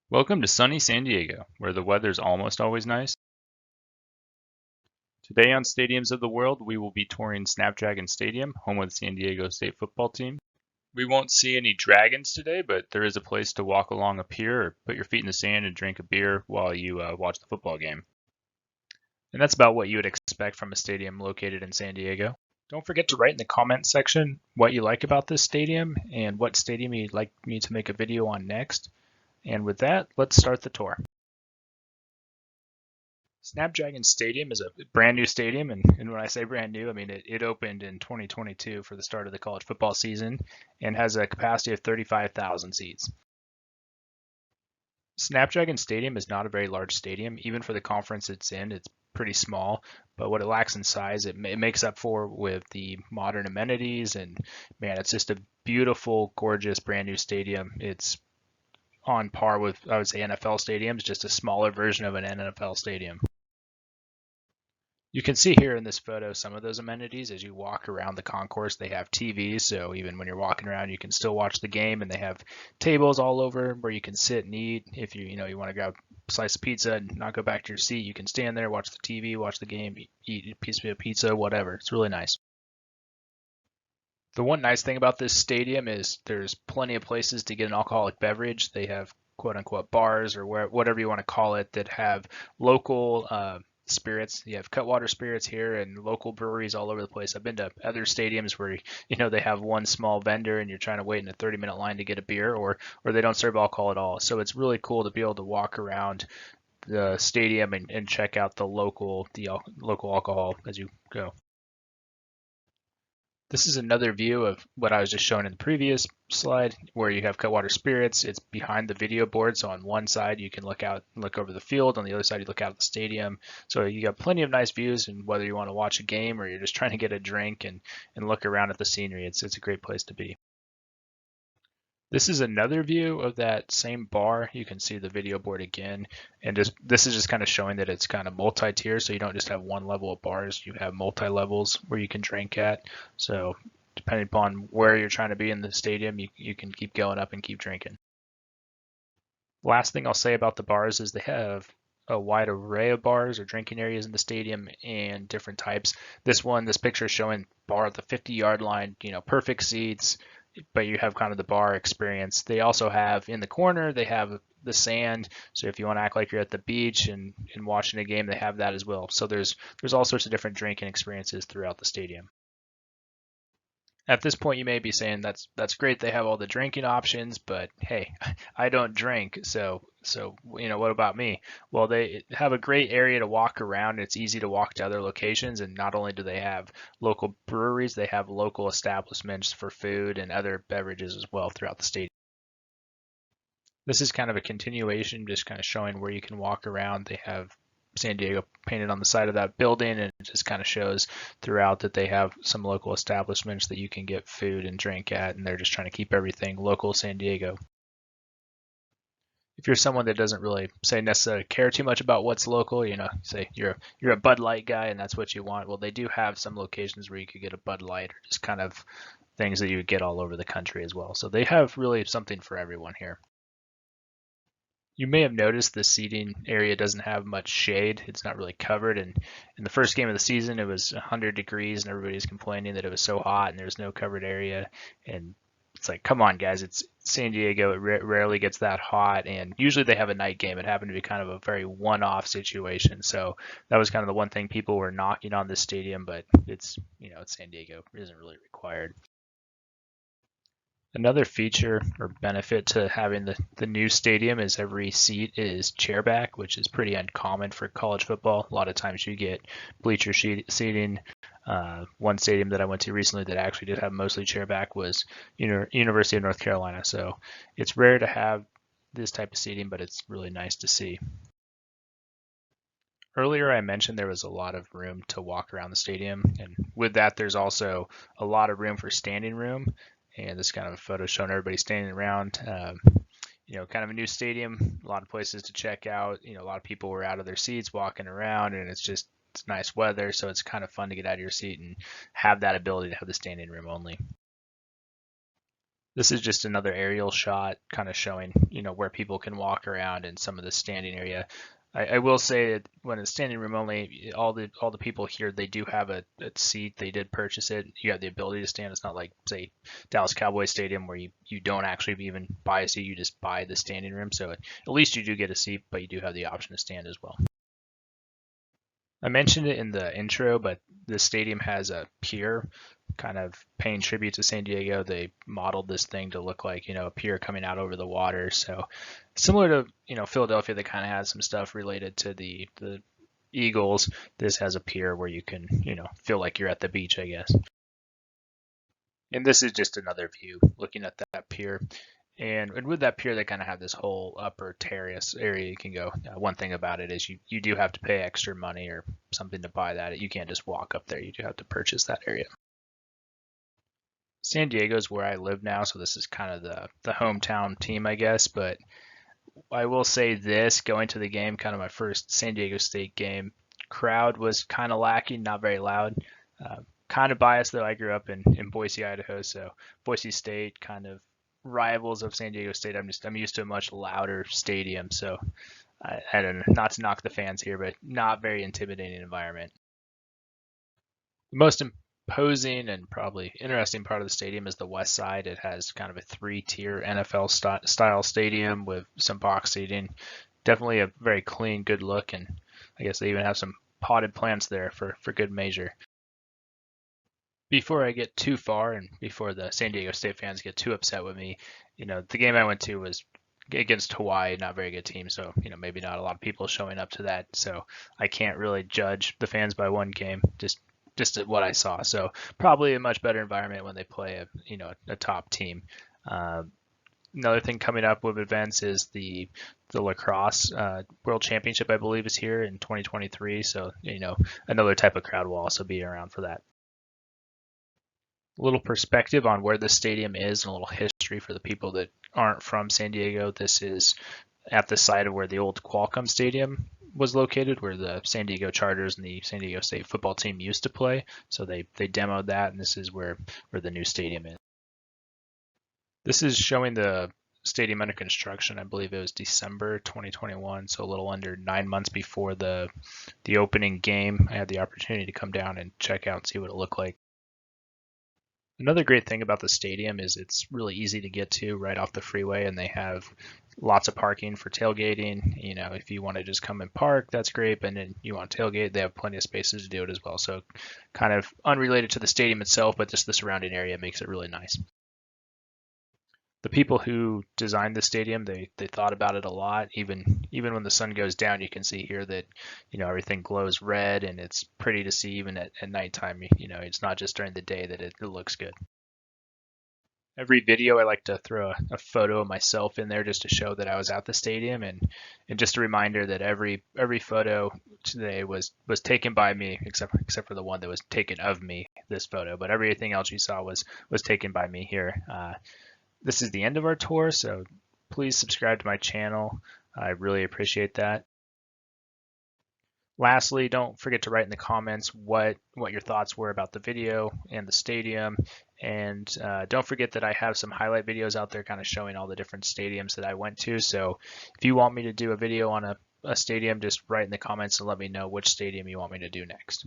Welcome to sunny San Diego, where the weather's almost always nice. Today on Stadiums of the World, we will be touring Snapdragon Stadium, home of the San Diego State football team. We won't see any dragons today, but there is a place to walk along a pier or put your feet in the sand and drink a beer while you watch the football game. And that's about what you would expect from a stadium located in San Diego. Don't forget to write in the comments section what you like about this stadium and what stadium you'd like me to make a video on next. And with that, let's start the tour. Snapdragon Stadium is a brand new stadium, and when I say brand new, I mean it opened in 2022 for the start of the college football season and has a capacity of 35,000 seats. Snapdragon Stadium is not a very large stadium. Even for the conference it's in, it's pretty small, but what it lacks in size, it makes up for with the modern amenities, and man, it's just a beautiful, gorgeous, brand new stadium. It's on par with, I would say, NFL stadiums, just a smaller version of an NFL stadium. You can see here in this photo some of those amenities as you walk around the concourse. They have TVs, so even when you're walking around, you can still watch the game, and they have tables all over where you can sit and eat. If you want to grab a slice of pizza and not go back to your seat, you can stand there, watch the TV, watch the game, eat a piece of pizza, whatever. It's really nice. The one nice thing about this stadium is there's plenty of places to get an alcoholic beverage. They have quote unquote bars or whatever you want to call it that have local spirits. You have Cutwater Spirits here and local breweries all over the place. I've been to other stadiums where they have one small vendor and you're trying to wait in a 30-minute line to get a beer, or they don't serve alcohol at all. So it's really cool to be able to walk around the stadium and check out the local alcohol as you go. This is another view of what I was just showing in the previous slide, where you have Cutwater Spirits. It's behind the video board, so on one side you can look over the field, on the other side you look out at the stadium. So you got plenty of nice views, and whether you want to watch a game or you're just trying to get a drink and look around at the scenery, it's a great place to be. This is another view of that same bar. You can see the video board again, and this is just kind of showing that it's kind of multi-tier, so you don't just have one level of bars, you have multi-levels where you can drink at. So depending upon where you're trying to be in the stadium, you can keep going up and keep drinking. Last thing I'll say about the bars is they have a wide array of bars or drinking areas in the stadium and different types. This picture is showing bar at the 50-yard line, perfect seats, but you have kind of the bar experience. They also have in the corner, they have the sand. So if you want to act like you're at the beach and watching a game, they have that as well. So there's all sorts of different drinking experiences throughout the stadium. At this point, you may be saying that's great. They have all the drinking options, but hey, I don't drink, so what about me? Well, they have a great area to walk around. It's easy to walk to other locations, and not only do they have local breweries, they have local establishments for food and other beverages as well throughout the state. This is kind of a continuation, just kind of showing where you can walk around. They have San Diego painted on the side of that building, and it just kind of shows throughout that they have some local establishments that you can get food and drink at, and they're just trying to keep everything local San Diego. If you're someone that doesn't really say necessarily care too much about what's local, say you're a Bud Light guy and that's what you want, well, they do have some locations where you could get a Bud Light or just kind of things that you would get all over the country as well. So they have really something for everyone here. You may have noticed the seating area doesn't have much shade. It's not really covered. And in the first game of the season, it was 100 degrees and everybody's complaining that it was so hot and there's no covered area. And it's like, come on, guys, it's San Diego. It rarely gets that hot. And usually they have a night game. It happened to be kind of a very one-off situation. So that was kind of the one thing people were knocking on this stadium, but it's San Diego. It isn't really required. Another feature or benefit to having the new stadium is every seat is chairback, which is pretty uncommon for college football. A lot of times you get bleacher seating. One stadium that I went to recently that actually did have mostly chairback was University of North Carolina. So it's rare to have this type of seating, but it's really nice to see. Earlier I mentioned there was a lot of room to walk around the stadium, and with that there's also a lot of room for standing room. And this kind of a photo showing everybody standing around. Kind of a new stadium, a lot of places to check out. A lot of people were out of their seats walking around, and it's nice weather, so it's kind of fun to get out of your seat and have that ability to have the standing room only. This is just another aerial shot kind of showing, where people can walk around in some of the standing area. I will say that when it's standing room only, all the people here, they do have a seat. They did purchase it. You have the ability to stand. It's not like, say, Dallas Cowboys Stadium where you don't actually even buy a seat. You just buy the standing room. So at least you do get a seat, but you do have the option to stand as well. I mentioned it in the intro, but the stadium has a pier, kind of paying tribute to San Diego. They modeled this thing to look like, a pier coming out over the water. So similar to, Philadelphia, they kind of had some stuff related to the Eagles. This has a pier where you can, feel like you're at the beach, I guess. And this is just another view looking at that pier. And with that pier, they kind of have this whole upper terrace area you can go. One thing about it is you do have to pay extra money or something to buy that. You can't just walk up there. You do have to purchase that area. San Diego is where I live now, so this is kind of the hometown team, I guess. But I will say this, going to the game, kind of my first San Diego State game, crowd was kind of lacking, not very loud. Kind of biased, though. I grew up in Boise, Idaho, so Boise State kind of rivals of San Diego State. I'm used to a much louder stadium, so I don't know, not to knock the fans here, but not very intimidating environment. The most imposing and probably interesting part of the stadium is the west side. It has kind of a 3-tier NFL style stadium with some box seating. Definitely a very clean, good look, and I guess they even have some potted plants there for good measure. Before I get too far and before the San Diego State fans get too upset with me, the game I went to was against Hawaii, not a very good team, so maybe not a lot of people showing up to that, so I can't really judge the fans by one game, just what I saw. So probably a much better environment when they play a top team. Another thing coming up with events is the lacrosse world championship, I believe, is here in 2023, so another type of crowd will also be around for that. A little perspective on where the stadium is and a little history for the people that aren't from San Diego. This is at the site of where the old Qualcomm Stadium was located, where the San Diego Chargers and the San Diego State football team used to play. So they demoed that, and this is where the new stadium is. This is showing the stadium under construction. I believe it was December 2021, so a little under 9 months before the opening game. I had the opportunity to come down and check out and see what it looked like. Another great thing about the stadium is it's really easy to get to right off the freeway, and they have lots of parking for tailgating. If you want to just come and park, that's great, but then you want to tailgate, they have plenty of spaces to do it as well. So kind of unrelated to the stadium itself, but just the surrounding area makes it really nice. The people who designed the stadium, they thought about it a lot. Even when the sun goes down, you can see here that everything glows red, and it's pretty to see even at nighttime. It's not just during the day that it looks good. Every video I like to throw a photo of myself in there just to show that I was at the stadium, and just a reminder that every photo today was taken by me, except for the one that was taken of me, this photo. But everything else you saw was taken by me here. This is the end of our tour, so please subscribe to my channel. I really appreciate that. Lastly, don't forget to write in the comments what your thoughts were about the video and the stadium. And don't forget that I have some highlight videos out there kind of showing all the different stadiums that I went to. So if you want me to do a video on a stadium, just write in the comments and let me know which stadium you want me to do next.